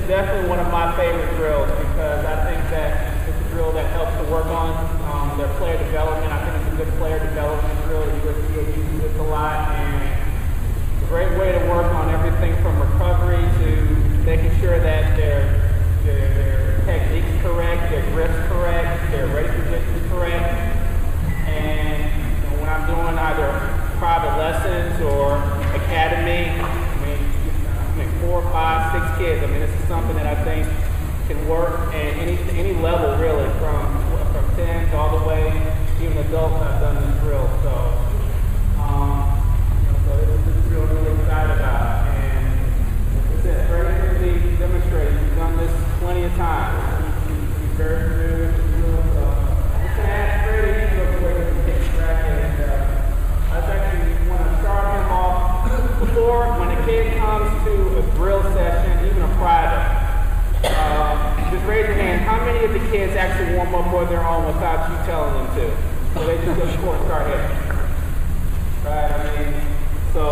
definitely one of my favorite drills because I think that it's a drill that helps to work on their player development. I think it's a good player development drill. USDA uses this a lot, and it's a great way to work on everything from recovery to making sure that their technique's correct, their grip's correct, their ready position's correct. And when I'm doing either private lessons or academy, I mean 4, 5, 6 kids. I mean, this is something that I think can work at any level really, from 10 to all the way, even adults have done this drill. So, so this is a drill I'm really excited about. And as I said, very demonstrated. He's done this plenty of times. He's very familiar with the drill. So I'm just going to ask Freddie real quick to take a crack at it. I actually want to start him off before, when a kid comes to a drill session, even a private. Just raise your hand. How many of the kids actually warm up on their own without you telling them to? So they just go to the court and start hitting. Right? I mean, so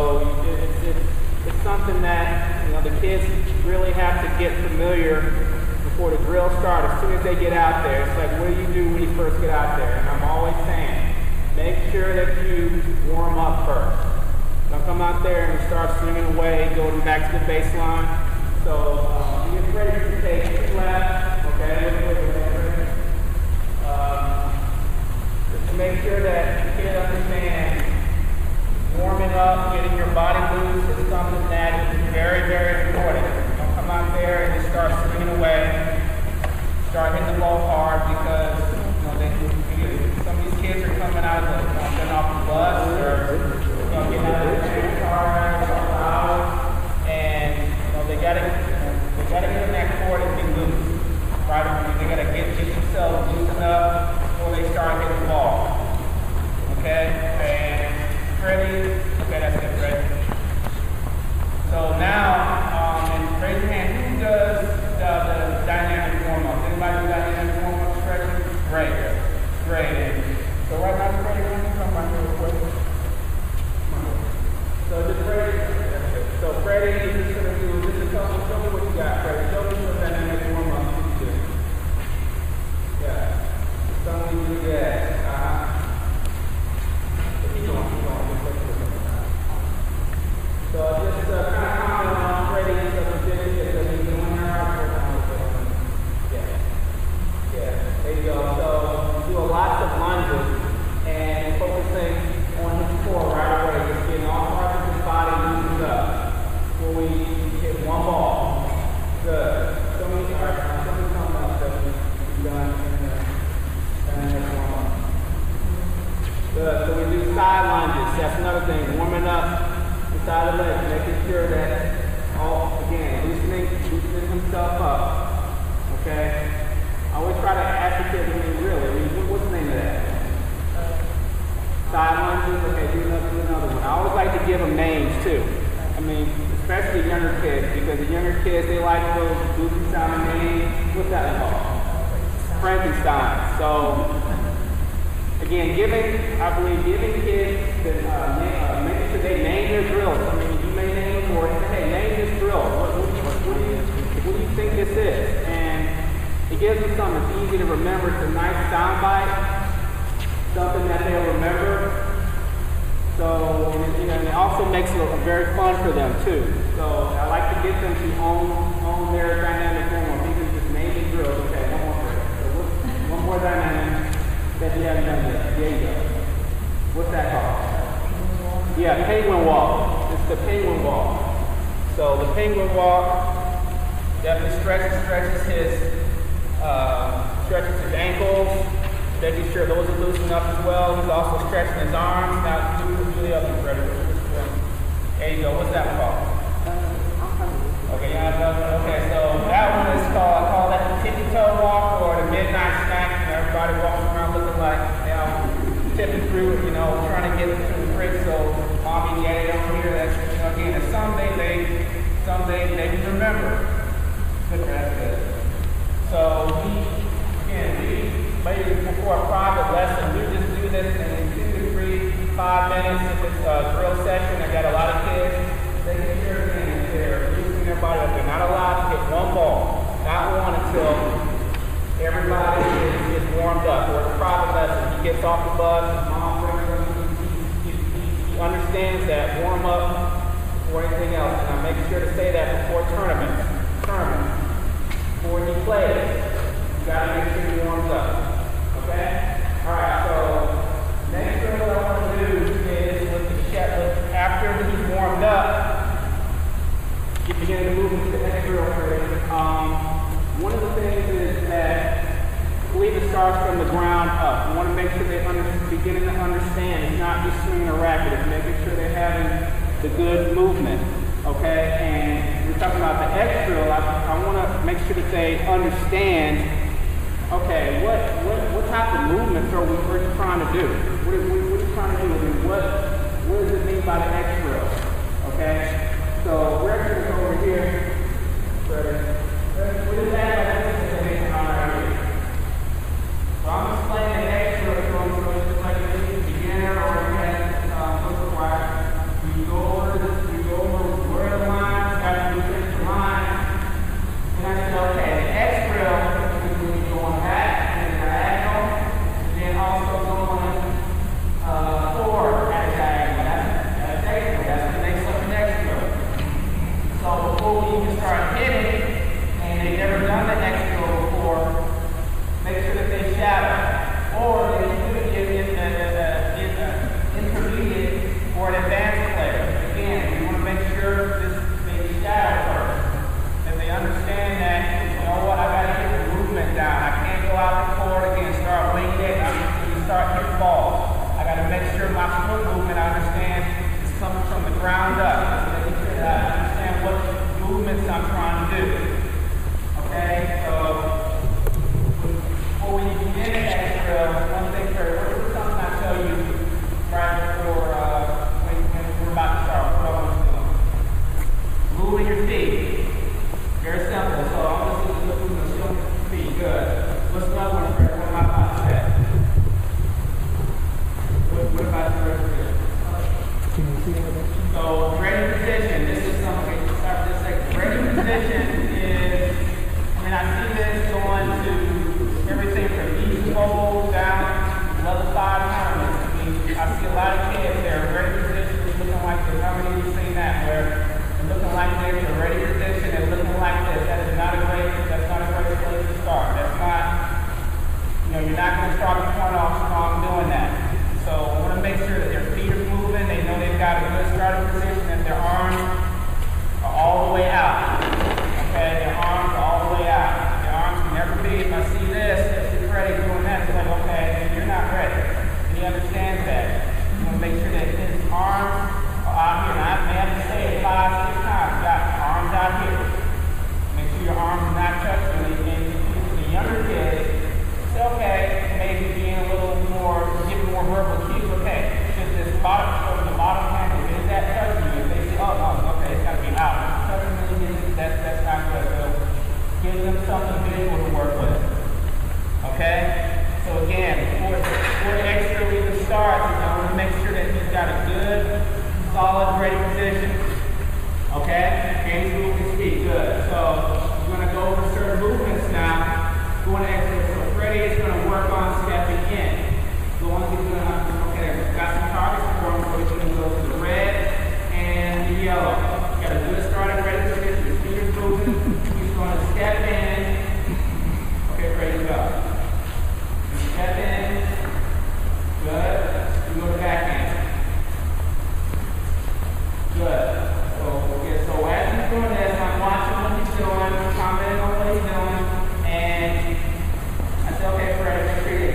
it's something that the kids really have to get familiar before the drill starts. As soon as they get out there, it's like, what do you do when you first get out there? And I'm always saying, make sure that you warm up first. Don't come out there and start swinging away, going back to the baseline. So get ready to take 2 laps, okay? Just to make sure that the kid understands warming up, getting your body loose is something that is very, very important. Don't come out there and just start swinging away, start hitting the ball hard because some of these kids are coming out of getting off the bus or getting out of the car and they gotta get in that court and be loose, right? They gotta get themselves loosened up before they start hitting the ball. Okay? And Freddie, okay, that's it, Freddie. So now, and raise your hand, who does the dynamic warm-up? Anybody do dynamic warm-up stretching? Great, great. So right now, Freddie, why don't you come right here real quick? So just Freddie is just going to do, just tell me what you got, Freddie. Show me what dynamic warm-up you do. Yeah. Tell me what you got. Keep going. So just kind of comment on Freddie, so he's doing Yeah. There you go. So do a lot of lunges and focusing on his core right away. Just getting all parts of his body loosened up. When we hit one ball. Good. Somebody come up that we've done in the warm-up. Good. So we do side lunges. That's another thing. Warming up the side of the legs, making sure that loosening himself up. Okay? I always try to ask the kids, what's the name of that? Side lunges? Okay, do another one. I always like to give them names too. I mean, especially younger kids, because the younger kids, they like those goofy sounding names. What's that called? Frankenstein. So, again, I believe giving kids, making sure they name their drills. I mean, you may name them or say, hey, name this drill. What do you think this is? And it gives them something that's easy to remember. It's a nice sound bite, something that they'll remember. So, and it also makes it very fun for them too. So I like to get them to own their dynamic warm-up. You can just name the drill. Okay, one more dynamic that you haven't done yet. There you go. What's that called? Yeah, penguin walk. It's the penguin walk. So the penguin walk definitely stretches his ankles. Making sure those are loosened up as well. He's also stretching his arms. Now do the other one, Freddy. There you go. What's that one called? Okay, okay, so that one is called, I call that the tippy toe walk or the midnight snack. Everybody walking around looking like, tipping through, trying to get to the bridge. So mommy, daddy don't hear that. Again, it's someday they can remember. Good, that's good. So maybe before a private lesson, we just do this in 2 to 3, 5 minutes. If it's a drill session, I got a lot of kids. They can hear me and they're losing their body up. They're not allowed to hit one ball. before anything else. And I make sure to say that before tournaments. Before you play it, you got to make sure you warm up. Okay? Alright, so next thing what I want to do is with the chef, after he's warmed up, you begin to move into the next drill phase. One of the things is that I believe it starts from the ground up. You want to make sure they're beginning to understand. It's not just swinging a racket. It's making sure they're having the good movement. Okay? And we're talking about the X drill. I want to make sure that they understand, okay, what type of movements are we trying to do? What are you trying to do? And what does it mean by the X drill? Okay? So we're actually going to go over here. What is that? So I'm explaining the X drill to them, just like this is beginner or advanced footwork. We go over where the lines, after we finish the line, and I said, okay, the X drill is when you go on back and diagonal, and then also going forward at a diagonal. That's X drill. That's the next up the X drill. So before we even start hitting, and they've never done the X drill before, make sure that they shadow, or they could get in intermediate or an advanced player. Again, we want to make sure they shadow first, that they understand that, you know what, I got to get the movement down. I can't go out the court again, start winging it, start hitting balls. I got to make sure my foot movement, I understand, is coming from the ground up. Making sure that I understand what movements I'm trying to do. Okay, so before we begin the X drill, one thing for something I tell you right before when we're about to start. What I want to do. Moving your feet. Very simple. So I'm going to look at your feet. Good. What's another one? What am I about to say? What about the rest of it? So ready position. This is something. Start this second. Ready position is. I see this going to everything from easy bowl down to level 5 tournaments. I see a lot of kids there, ready position, looking like this. How many of you seen that? Where they're looking like this, they're ready position, they're looking like this. That's not a great place to start. That's not, you're not going to start the point off strong doing that. So I want to make sure that their feet are moving, they know they've got a good starting position, and their arms are all the way out. Okay, their arms are all the way out. Their arms can never be, if I see this, if it's ready doing that, it's like, okay, you're not ready. And he understands that. You want to make sure that his arms are out here. And I may have to say it 5, 6 times. You got arms out here. Make sure your arms are not touching. And the younger kids, it's okay, maybe being a little more, giving more verbal cues. Okay, just this bottom, the bottom hand, is that touching you? If they say, oh, no, okay, it's got to be out. That's not good. So give them something visual to work with. Okay? So again, before the X drill even starts, I want to make sure that he's got a good, solid, ready position. Okay? And he's moving his feet. Good. So we're going to go over certain movements now. Going to X drill. So Freddie is going to work on stepping in. So once he's going to, okay, got some targets for him, so he's going to go to the red and the yellow. Got a good starting ready position. He's going to step in. Okay, ready to go. Step in. Good. You go to back in. Good. So as he's doing this, I'm watching what he's doing, commenting on what he's doing, and I said, okay, Fred, make sure you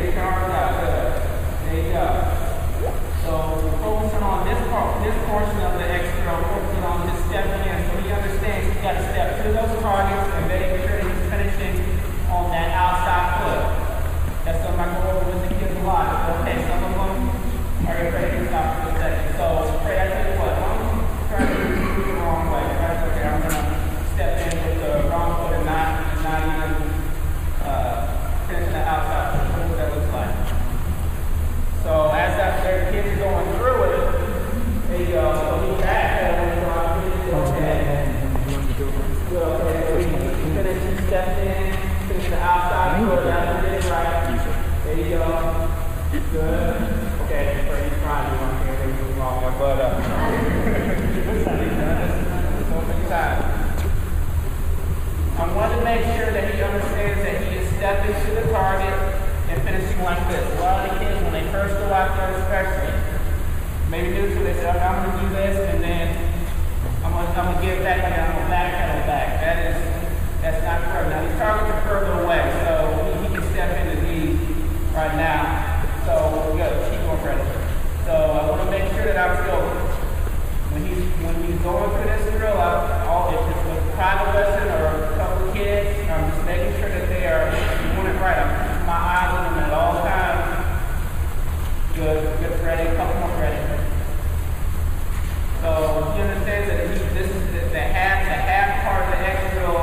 this is the half part of the X drill.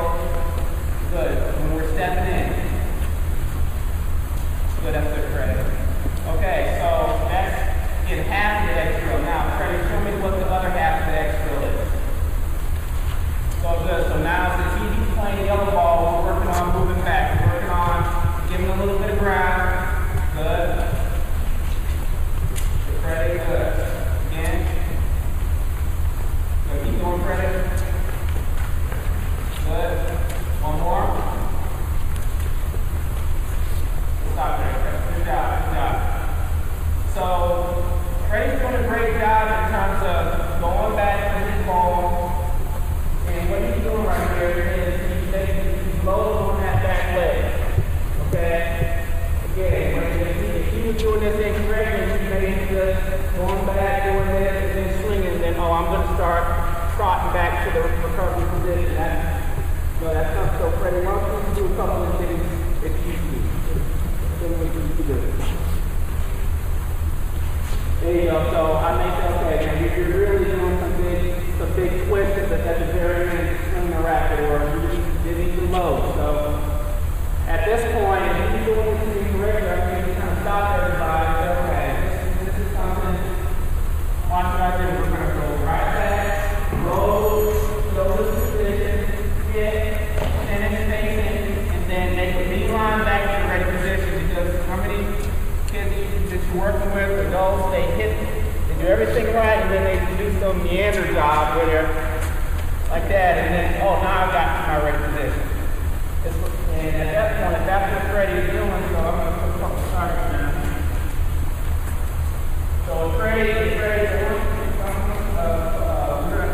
Good. When we're stepping in. Good, that's good, Freddie. Okay, so that's in half of the X drill. Now, Freddie, show me what the other half of the X drill is. So good. So now, since he's playing the yellow ball, we're working on moving back. We're working on giving a little bit of ground. Good. Freddie, good. Again. Good. Keep going, Freddie. Good. One more. Stop there, Freddie. Good job. Good job. So, Freddie's doing a great job in terms of going back to his ball. And what he's doing right here is he's loading on that back leg. Okay? Again, if he was doing this incorrectly, he may just going back, doing this, and then swinging, and then, oh, I'm going to start trotting back to the recovery position. No, that's not so. Freddie, why don't you do a couple of things that you do? Then we can do it. There you go. So I make that okay. Now, if you're really doing some big twists at the very end, swing the racket, or you need to load. So at this point, if you're doing this incorrectly, I think you kind of stop everybody and say, okay, this is something. Watch what I do. We're going to go right back, roll, go to the position, hit, and then face it, and then make a beeline back to the ready position. Because how many kids that you're working with, adults, they hit, they do everything right, and then they do some meander job where they're like that, and then, oh, now I've got my ready position. And at that point, that's what Freddie is doing, so I'm going to put a couple targets now. So Freddie, we're going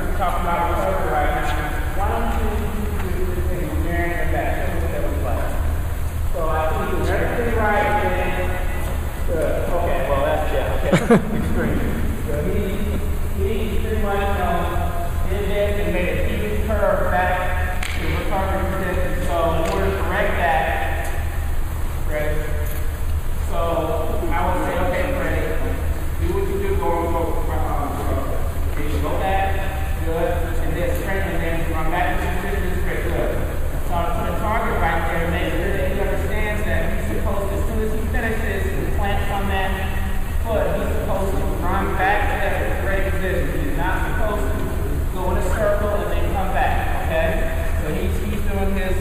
to talk about recovery right now. Why don't you do this thing from there and back? Show me what that looks like. So I think you do everything right, and then, good. Okay, well, that's, yeah, okay. Extreme. So he pretty much did this and made a huge curve back to recovery position. So in order to correct that, Freddie, so I would say, okay, Freddie, do what you do, go. Okay, you go back, good, and then straighten, and then run back to the position, straight, good. So I put a target right there, make sure that he understands that he's supposed to, as soon as he finishes and plants on that foot, he's supposed to run back to that ready position. He's not supposed to go in a circle and then come back, okay? So he's doing his,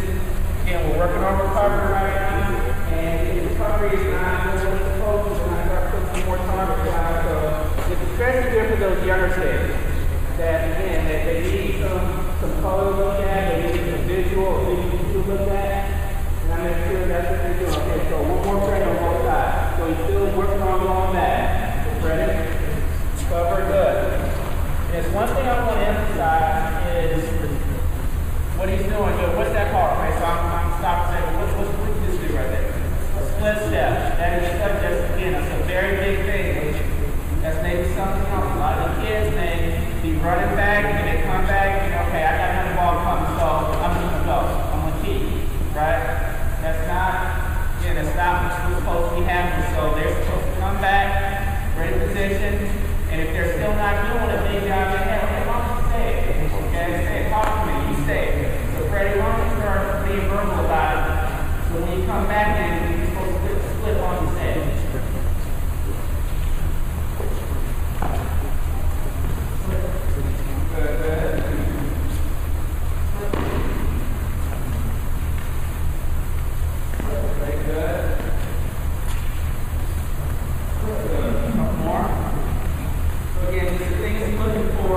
again, we're working on recovery right now, and his recovery is not doing what it's supposed to, and I got to put some more targets down. So it's especially good for those younger kids that, again, that they need some color to look at, they need some visual or visual to look at, and I make sure that's what they're doing. Okay, so one more frame on both sides. So he's still working on going back. Ready? Cover, good. There's one thing I want to emphasize is what he's doing. Good. What's that called? Okay, so I'm stopping and saying, what did this do right there? A split step. That is such again, that's a very big thing. That's maybe something else. A lot of the kids may be running back and they come back and okay, I got another ball coming, so I'm just gonna go. I'm gonna keep. Right? That's not what's supposed to be happening. So they're supposed to come back, ready position, and if they're still not doing it, maybe I'll say, hey, okay, why don't you say it? Okay, say it, talk to me, you say it. So Freddie, why don't you start being verbal about it? So when you come back in, you're supposed to split on the set. Good. Very good. Good. Couple more. So again, the thing he's looking for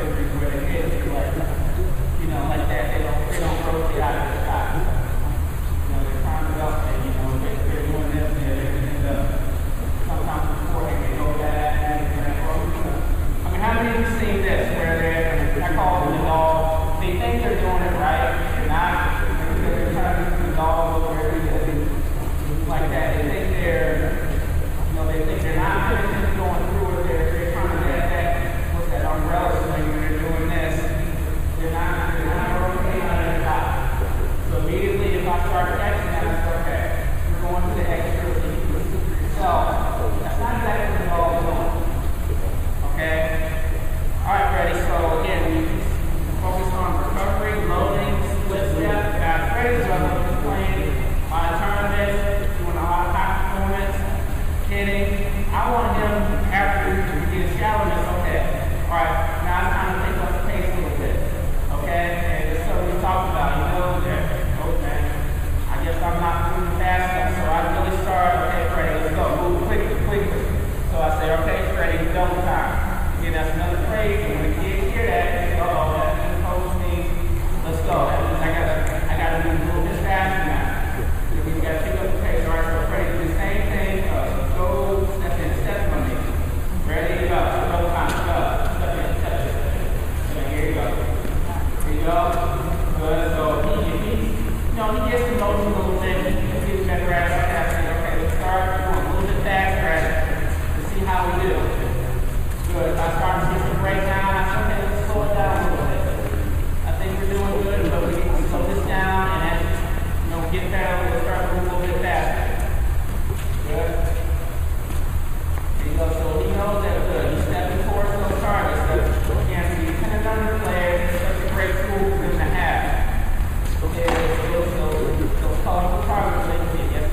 injuries where they hit you like, you know, like that. They don't rotate out of the shot. You know, they climb it up and, you know, they're doing this and they end up, sometimes beforehand they go back and I mean, how many of you seen this where I call them the dog, they think they're doing it right, they're not, they're trying to do the dog over like that. They think they're, you know, they think they're not finishing going through it. They're trying to get that, what's that umbrella swing when they're doing this. They're not rotating on their top. So immediately if I start catching that, it's okay. We're going to the extra team. So that's not exactly what the dog is doing. Okay? Alright, ready. So again, we focus on recovery, loading, split step. Got ready, so I'm going to playing my tournaments, doing a lot of high performance, hitting. I want him after we get shallowness, okay. Alright, now it's time to take up the pace a little bit. Okay? And just so we talked about, you know, that, okay, I guess I'm not moving fast enough, so I really start, okay, Freddie, let's go, move quickly. So I say, okay, Freddie, double time. Again, that's another phrase, and when the kids hear that, they say, uh-oh, that means coach means, let's go. That means I gotta move a little bit faster now. We gotta pick up the pace. All right, so Freddie, do the same thing. Go, step in, step from me. Ready, go. Double time, go. Step in, step in. Okay, here you go. Here you go. Good. So he gets to know you a little bit. He gets better at it. Okay, let's start going a little bit faster at it. Let's see how we do. Good. If I start to get some breakdown, I say, okay, let's slow it down a little bit. I think we're doing good, but we need to slow this down and as get better, we'll start moving a little bit faster. Good. There you go. So he knows that good. He's stepping towards those targets. Again, so you're kind of under the players. It's such a great tool for them to have. Okay, those colorful targets they can get.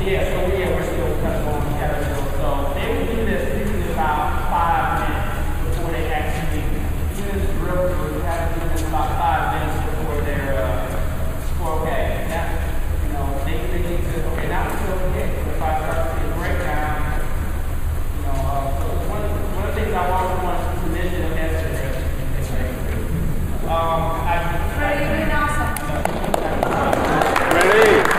we're still kind of going together. So they will do this usually about 5 minutes before they actually do this drill. We have to do this about 5 minutes before they're okay. Now, they need to, okay, now it's okay. If I start to see a breakdown, so one of the things I also want to mention yesterday. Ready.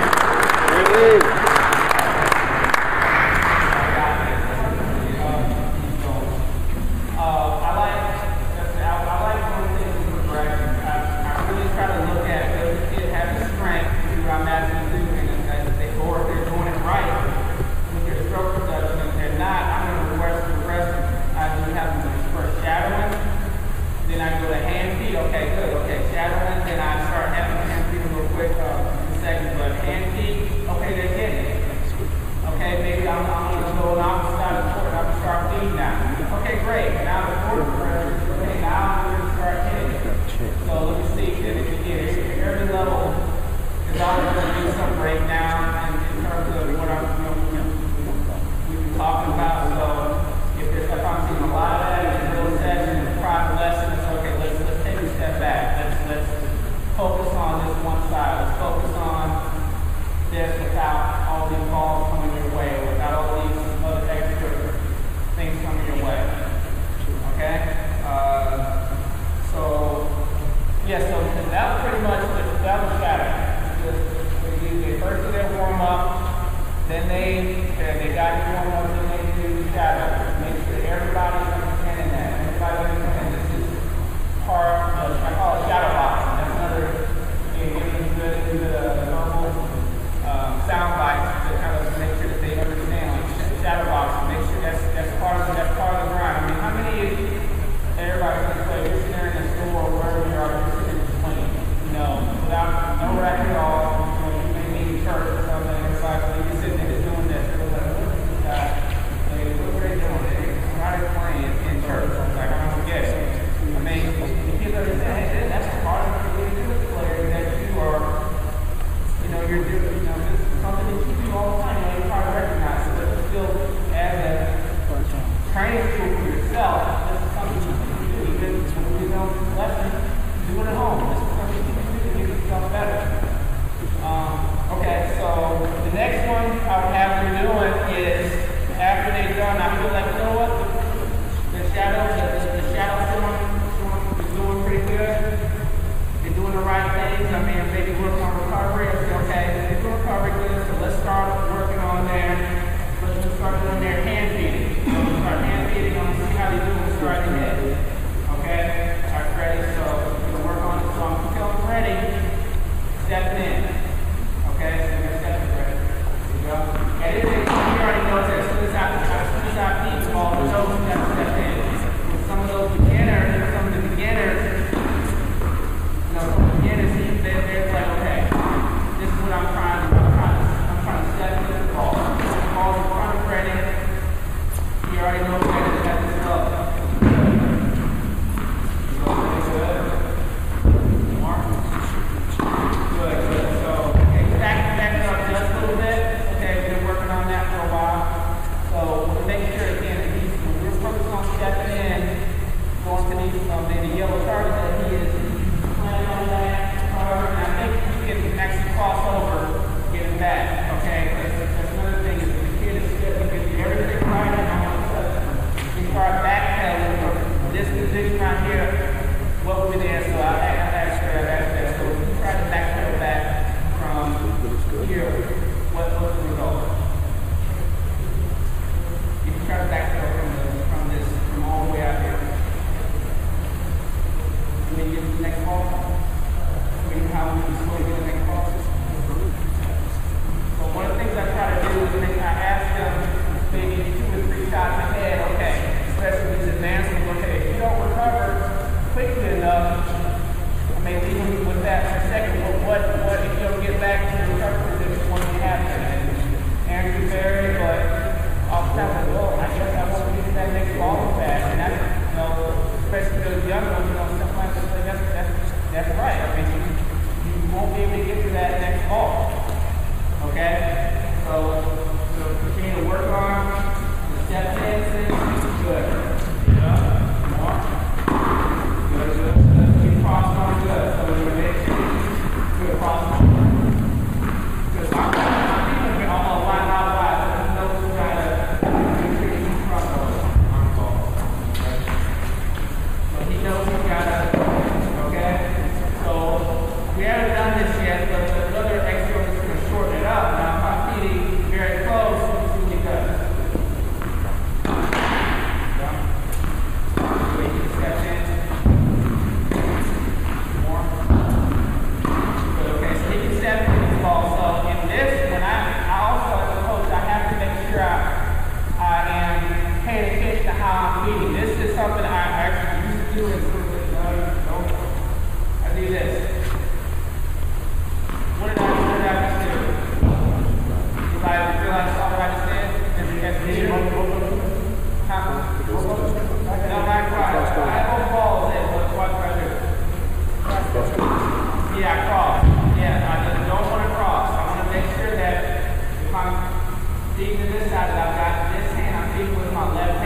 Church or something, it's like, you sit there doing this, like, what is this guy? No, not quite. I have both balls in, but what I do? Yeah, cross. Yeah, I just don't want to cross. I want to make sure that if I'm feeding to this side, that I've got this hand, I'm feeding with my left